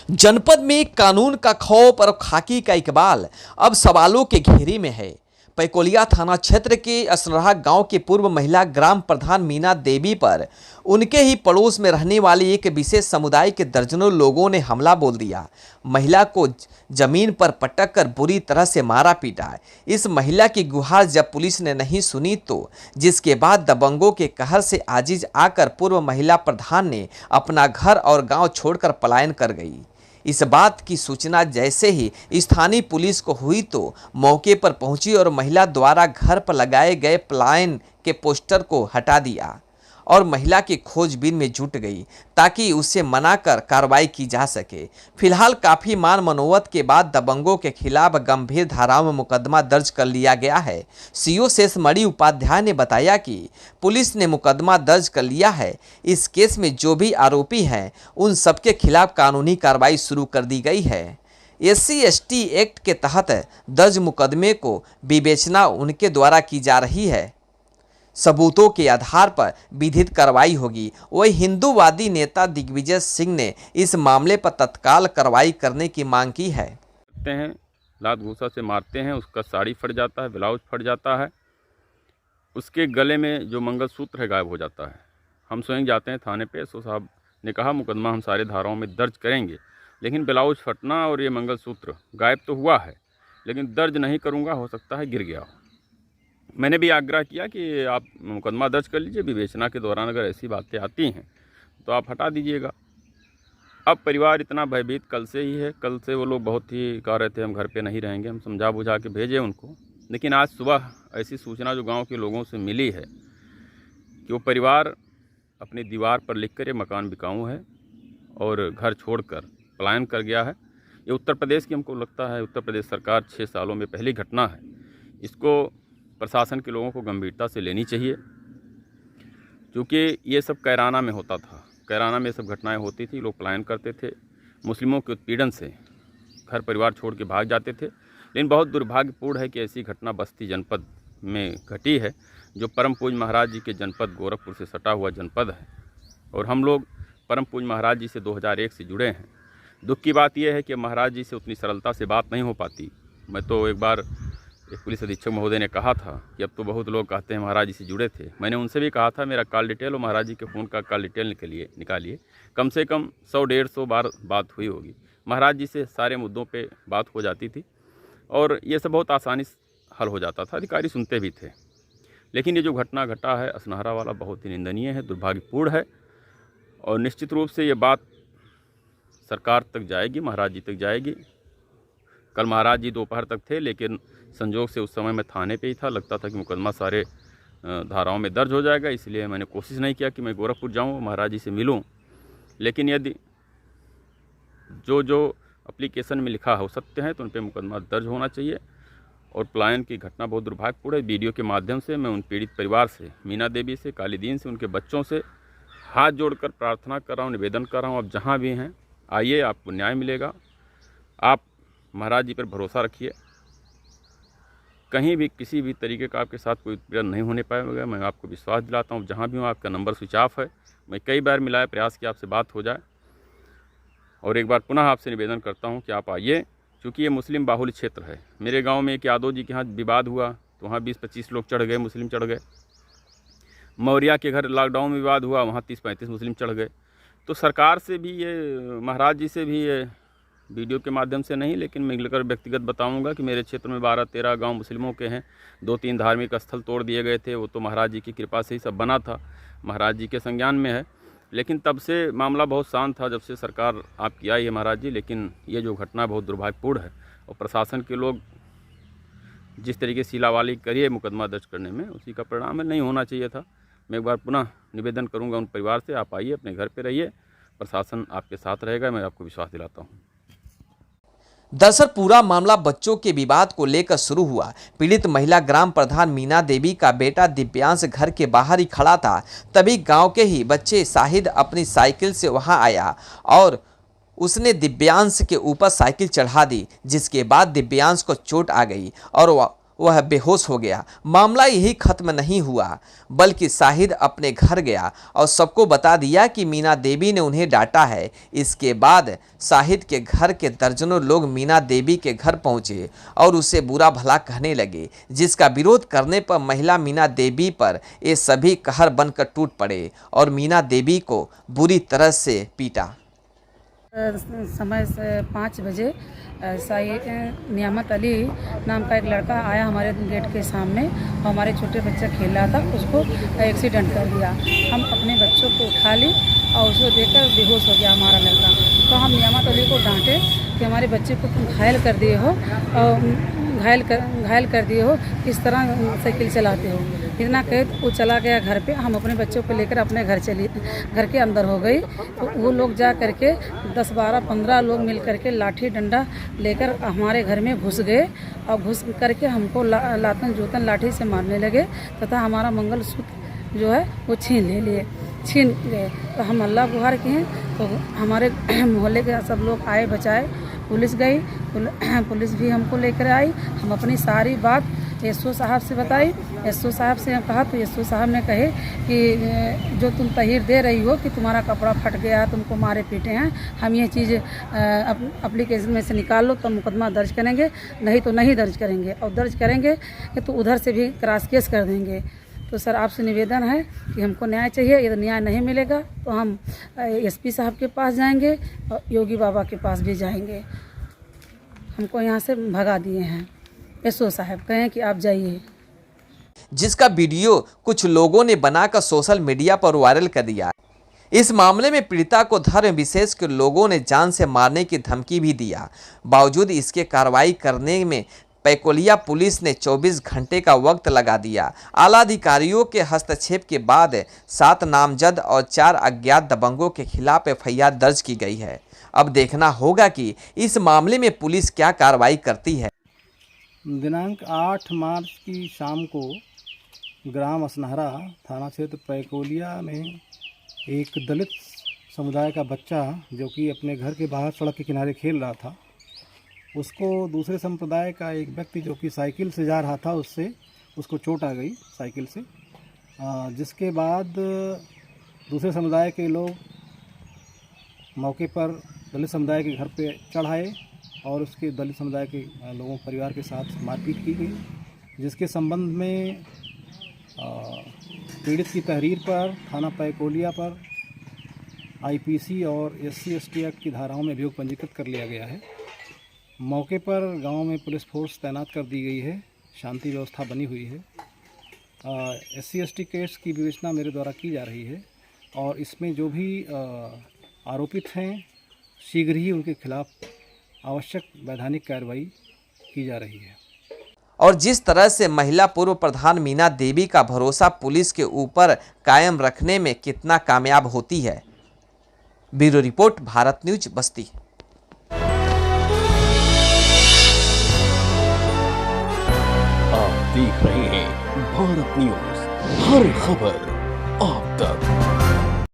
जनपद में कानून का खौफ और खाकी का इकबाल अब सवालों के घेरे में है। पैकोलिया थाना क्षेत्र के असनरहा गांव के पूर्व महिला ग्राम प्रधान मीना देवी पर उनके ही पड़ोस में रहने वाले एक विशेष समुदाय के दर्जनों लोगों ने हमला बोल दिया। महिला को जमीन पर पटक कर बुरी तरह से मारा पीटा। इस महिला की गुहार जब पुलिस ने नहीं सुनी तो जिसके बाद दबंगों के कहर से आजिज आकर पूर्व महिला प्रधान ने अपना घर और गांव छोड़कर पलायन कर गई। इस बात की सूचना जैसे ही स्थानीय पुलिस को हुई तो मौके पर पहुंची और महिला द्वारा घर पर लगाए गए पलायन के पोस्टर को हटा दिया और महिला की खोजबीन में जुट गई ताकि उसे मनाकर कार्रवाई की जा सके। फिलहाल काफ़ी मान मनोवत के बाद दबंगों के खिलाफ गंभीर धाराओं में मुकदमा दर्ज कर लिया गया है। सीओ शेषमणि उपाध्याय ने बताया कि पुलिस ने मुकदमा दर्ज कर लिया है। इस केस में जो भी आरोपी हैं उन सबके खिलाफ कानूनी कार्रवाई शुरू कर दी गई है। SC/ST एक्ट के तहत दर्ज मुकदमे को विवेचना उनके द्वारा की जा रही है। सबूतों के आधार पर विधिक कार्रवाई होगी। वही हिंदूवादी नेता दिग्विजय सिंह ने इस मामले पर तत्काल कार्रवाई करने की मांग की है। लात घूसा से मारते हैं, उसका साड़ी फट जाता है, ब्लाउज फट जाता है, उसके गले में जो मंगलसूत्र है गायब हो जाता है। हम स्वयं जाते हैं थाने पे, एसओ साहब ने कहा मुकदमा हम सारे धाराओं में दर्ज करेंगे, लेकिन ब्लाउज फटना और ये मंगलसूत्र गायब तो हुआ है, लेकिन दर्ज नहीं करूँगा, हो सकता है गिर गया हो। मैंने भी आग्रह किया कि आप मुकदमा दर्ज कर लीजिए, विवेचना के दौरान अगर ऐसी बातें आती हैं तो आप हटा दीजिएगा। अब परिवार इतना भयभीत कल से ही है। कल से वो लोग बहुत ही कह रहे थे हम घर पे नहीं रहेंगे, हम समझा बुझा के भेजे उनको, लेकिन आज सुबह ऐसी सूचना जो गांव के लोगों से मिली है कि वो परिवार अपनी दीवार पर लिख कर ये मकान बिकाऊँ है और घर छोड़कर पलायन कर गया है। ये उत्तर प्रदेश की हमको लगता है उत्तर प्रदेश सरकार 6 सालों में पहली घटना है। इसको प्रशासन के लोगों को गंभीरता से लेनी चाहिए, क्योंकि ये सब कैराना में होता था। कैराना में सब घटनाएं होती थी, लोग पलायन करते थे, मुस्लिमों के उत्पीड़न से घर परिवार छोड़ के भाग जाते थे। लेकिन बहुत दुर्भाग्यपूर्ण है कि ऐसी घटना बस्ती जनपद में घटी है, जो परम पूज्य महाराज जी के जनपद गोरखपुर से सटा हुआ जनपद है, और हम लोग परम पूज्य महाराज जी से 2001 से जुड़े हैं। दुख की बात यह है कि महाराज जी से उतनी सरलता से बात नहीं हो पाती। मैं तो एक बार एक पुलिस अधीक्षक महोदय ने कहा था कि अब तो बहुत लोग कहते हैं महाराज जी से जुड़े थे। मैंने उनसे भी कहा था मेरा कॉल डिटेल और महाराज जी के फ़ोन का कॉल डिटेल निकालिए। कम से कम 100-150 बार बात हुई होगी। महाराज जी से सारे मुद्दों पे बात हो जाती थी और ये सब बहुत आसानी से हल हो जाता था, अधिकारी सुनते भी थे। लेकिन ये जो घटना घटा है असनहरा वाला, बहुत ही निंदनीय है, दुर्भाग्यपूर्ण है, और निश्चित रूप से ये बात सरकार तक जाएगी, महाराज जी तक जाएगी। कल महाराज जी दोपहर तक थे, लेकिन संजोग से उस समय मैं थाने पे ही था। लगता था कि मुकदमा सारे धाराओं में दर्ज हो जाएगा, इसलिए मैंने कोशिश नहीं किया कि मैं गोरखपुर जाऊं, महाराज जी से मिलूं। लेकिन यदि जो एप्लीकेशन में लिखा हो सत्य है तो उन पर मुकदमा दर्ज होना चाहिए। और पलायन की घटना बहुत दुर्भाग्यपूर्ण है। वीडियो के माध्यम से मैं उन पीड़ित परिवार से, मीना देवी से, कालीदीन से, उनके बच्चों से हाथ जोड़कर प्रार्थना कर रहा हूँ, निवेदन कर रहा हूँ, आप जहाँ भी हैं आइए, आपको न्याय मिलेगा। आप महाराज जी पर भरोसा रखिए, कहीं भी किसी भी तरीके का आपके साथ कोई उत्पीड़न नहीं होने पाएगा। मैं आपको विश्वास दिलाता हूँ। जहाँ भी हूँ, आपका नंबर स्विच ऑफ है। मैं कई बार मिलाया, प्रयास किया आपसे बात हो जाए, और एक बार पुनः आपसे निवेदन करता हूँ कि आप आइए, क्योंकि ये मुस्लिम बाहुल्य क्षेत्र है। मेरे गांव में एक यादव जी के यहाँ विवाद हुआ तो वहाँ 20-25 लोग चढ़ गए, मुस्लिम चढ़ गए। मौर्या के घर लॉकडाउन में विवाद हुआ, वहाँ 30-35 मुस्लिम चढ़ गए। तो सरकार से भी ये, महाराज जी से भी ये वीडियो के माध्यम से नहीं, लेकिन मैं मिलकर व्यक्तिगत बताऊंगा कि मेरे क्षेत्र में 12-13 गांव मुस्लिमों के हैं। 2-3 धार्मिक स्थल तोड़ दिए गए थे, वो तो महाराज जी की कृपा से ही सब बना था, महाराज जी के संज्ञान में है। लेकिन तब से मामला बहुत शांत था, जब से सरकार आपकी आई है महाराज जी। लेकिन ये जो घटना बहुत दुर्भाग्यपूर्ण है, और प्रशासन के लोग जिस तरीके से सीलावाली करिए मुकदमा दर्ज करने में, उसी का परिणाम है, नहीं होना चाहिए था। मैं एक बार पुनः निवेदन करूँगा उन परिवार से, आप आइए, अपने घर पर रहिए, प्रशासन आपके साथ रहेगा, मैं आपको विश्वास दिलाता हूँ। दरअसल पूरा मामला बच्चों के विवाद को लेकर शुरू हुआ। पीड़ित महिला ग्राम प्रधान मीना देवी का बेटा दिव्यांश घर के बाहर ही खड़ा था, तभी गांव के ही बच्चे शाहिद अपनी साइकिल से वहां आया और उसने दिव्यांश के ऊपर साइकिल चढ़ा दी, जिसके बाद दिव्यांश को चोट आ गई और वह बेहोश हो गया। मामला यही खत्म नहीं हुआ, बल्कि शाहिद अपने घर गया और सबको बता दिया कि मीना देवी ने उन्हें डांटा है। इसके बाद शाहिद के घर के दर्जनों लोग मीना देवी के घर पहुंचे और उसे बुरा भला कहने लगे, जिसका विरोध करने पर महिला मीना देवी पर ये सभी कहर बनकर टूट पड़े और मीना देवी को बुरी तरह से पीटा। समय से 5 बजे नियामत अली नाम का एक लड़का आया हमारे गेट के सामने और हमारे छोटे बच्चा खेल रहा था, उसको एक्सीडेंट कर दिया। हम अपने बच्चों को उठा ली और उसको देखकर बेहोश हो गया हमारा लड़का। तो हम नियामत अली को डांटे कि हमारे बच्चे को तुम घायल कर दिए हो और घायल कर दिए हो, इस तरह साइकिल चलाते हो। इतना कहे तो वो चला गया घर पे। हम अपने बच्चों को लेकर अपने घर के अंदर हो गई। तो वो लोग जा करके 10, 12, 15 लोग मिल करके लाठी डंडा लेकर हमारे घर में घुस गए और घुस करके हमको लातन जूतन लाठी से मारने लगे तथा हमारा मंगलसूत्र जो है वो छीन गए। तो हम अल्लाह गुहार किए तो हमारे मोहल्ले के सब लोग आए, बचाए। पुलिस गई, पुलिस भी हमको लेकर आई। हम अपनी सारी बात एसओ साहब से बताई। एसओ साहब से कहा तो एसओ साहब ने कहे कि जो तुम तहरीर दे रही हो कि तुम्हारा कपड़ा फट गया, तुमको मारे पीटे हैं, हम ये चीज़ एप्लीकेशन में से निकाल लो तो मुकदमा दर्ज करेंगे, नहीं तो नहीं दर्ज करेंगे, और दर्ज करेंगे तो उधर से भी क्रॉस केस कर देंगे। तो सर आपसे निवेदन है कि हमको न्याय चाहिए। यदि न्याय नहीं मिलेगा तो हम एसपी साहब के पास जाएंगे और योगी बाबा के पास भी जाएंगे। हमको यहाँ से भगा दिए हैं, एसओ साहब कहें कि आप जाइए। जिसका वीडियो कुछ लोगों ने बनाकर सोशल मीडिया पर वायरल कर दिया। इस मामले में पीड़िता को धर्म विशेष के लोगों ने जान से मारने की धमकी भी दिया। बावजूद इसके कार्रवाई करने में पैकोलिया पुलिस ने 24 घंटे का वक्त लगा दिया। आला अधिकारियों के हस्तक्षेप के बाद 7 नामजद और 4 अज्ञात दबंगों के खिलाफ एफआईआर दर्ज की गई है। अब देखना होगा कि इस मामले में पुलिस क्या कार्रवाई करती है। दिनांक 8 मार्च की शाम को ग्राम असनहरा थाना क्षेत्र पैकोलिया में एक दलित समुदाय का बच्चा जो कि अपने घर के बाहर सड़क के किनारे खेल रहा था, उसको दूसरे संप्रदाय का एक व्यक्ति जो कि साइकिल से जा रहा था उसको चोट आ गई साइकिल से। जिसके बाद दूसरे समुदाय के लोग मौके पर दलित समुदाय के घर पे चढ़ाए और उसके दलित समुदाय के लोगों परिवार के साथ मारपीट की गई, जिसके संबंध में पीड़ित की तहरीर पर थाना पैकोलिया पर आईपीसी और SC/ST एक्ट की धाराओं में अभियोग पंजीकृत कर लिया गया है। मौके पर गांव में पुलिस फोर्स तैनात कर दी गई है, शांति व्यवस्था बनी हुई है। SC/ST केस की विवेचना मेरे द्वारा की जा रही है और इसमें जो भी आरोपित हैं शीघ्र ही उनके खिलाफ आवश्यक वैधानिक कार्रवाई की जा रही है। और जिस तरह से महिला पूर्व प्रधान मीना देवी का भरोसा पुलिस के ऊपर कायम रखने में कितना कामयाब होती है। ब्यूरो रिपोर्ट, भारत न्यूज, बस्ती। आप देख रहे हैं भारत न्यूज, हर खबर आप तक।